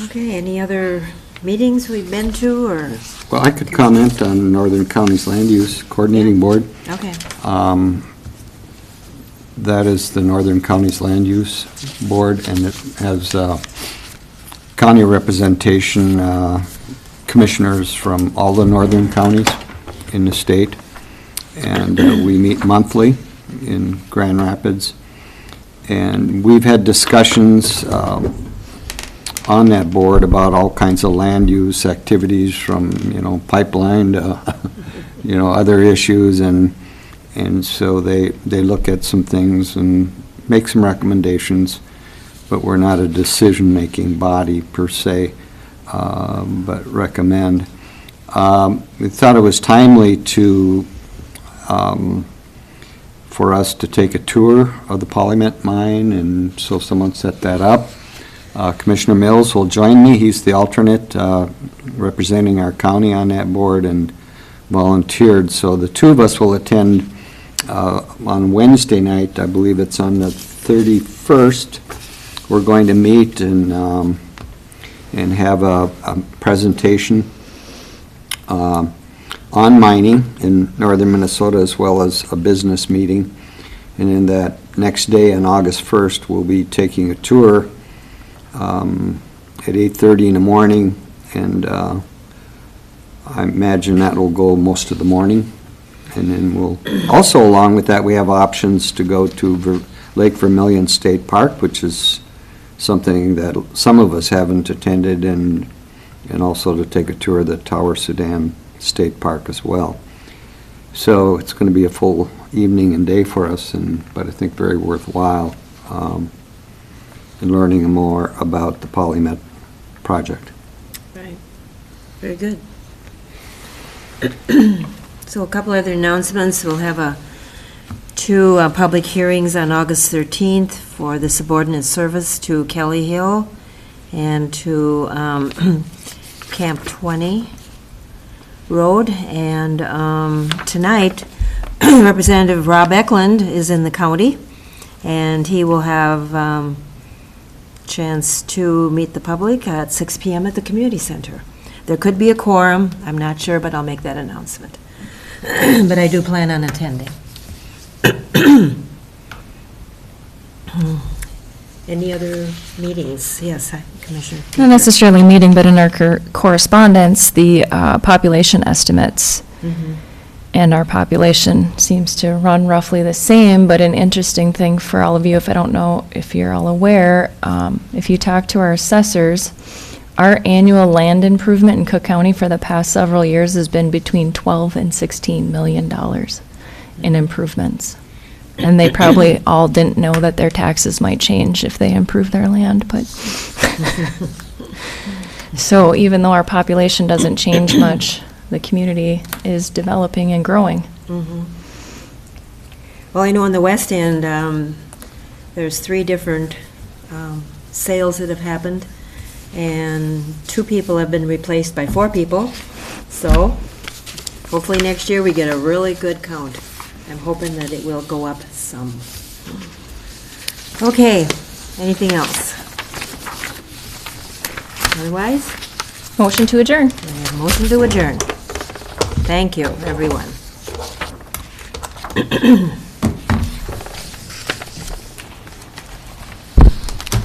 Okay, any other meetings we've been to, or, Well, I could comment on Northern Counties Land Use Coordinating Board. okay. That is the Northern Counties Land Use Board, and it has county representation, commissioners from all the northern counties in the state. And we meet monthly in Grand Rapids. And we've had discussions on that board about all kinds of land use activities, from, pipeline to, other issues, and so they look at some things and make some recommendations, but we're not a decision-making body per se, but recommend. We thought it was timely for us to take a tour of the Polymet mine, and so someone set that up. Commissioner Mills will join me. He's the alternate representing our county on that board and volunteered. So the two of us will attend on Wednesday night. I believe it's on the 31st. We're going to meet and have a presentation on mining in northern Minnesota, as well as a business meeting. And in that next day, on August 1st, we'll be taking a tour at 8:30 in the morning, and I imagine that will go most of the morning. And then we'll, also along with that, we have options to go to Lake Vermilion State Park, which is something that some of us haven't attended, and also to take a tour of the Tower Sudan State Park as well. So it's going to be a full evening and day for us, but I think very worthwhile in learning more about the Polymet project. Right. Very good. So a couple other announcements. We'll have a two public hearings on August 13th for the subordinate service to Kelly Hill and to Camp 20 Road. And tonight, Representative Rob Eklund is in the county, and he will have chance to meet the public at 6 PM at the community center. There could be a quorum, I'm not sure, but I'll make that announcement. But I do plan on attending. Any other meetings? Yes, Commissioner. Not necessarily meeting, but in our correspondence, the population estimates. And our population seems to run roughly the same, but an interesting thing for all of you, if I don't know if you're all aware, if you talk to our assessors, our annual land improvement in Cook County for the past several years has been between $12 and $16 million in improvements. And they probably all didn't know that their taxes might change if they improve their land, but. So even though our population doesn't change much, the community is developing and growing. Well, I know in the West End, there's 3 different sales that have happened, and 2 people have been replaced by 4 people. So hopefully next year we get a really good count. I'm hoping that it will go up some. Okay, anything else? Otherwise? Motion to adjourn. Motion to adjourn. Thank you, everyone.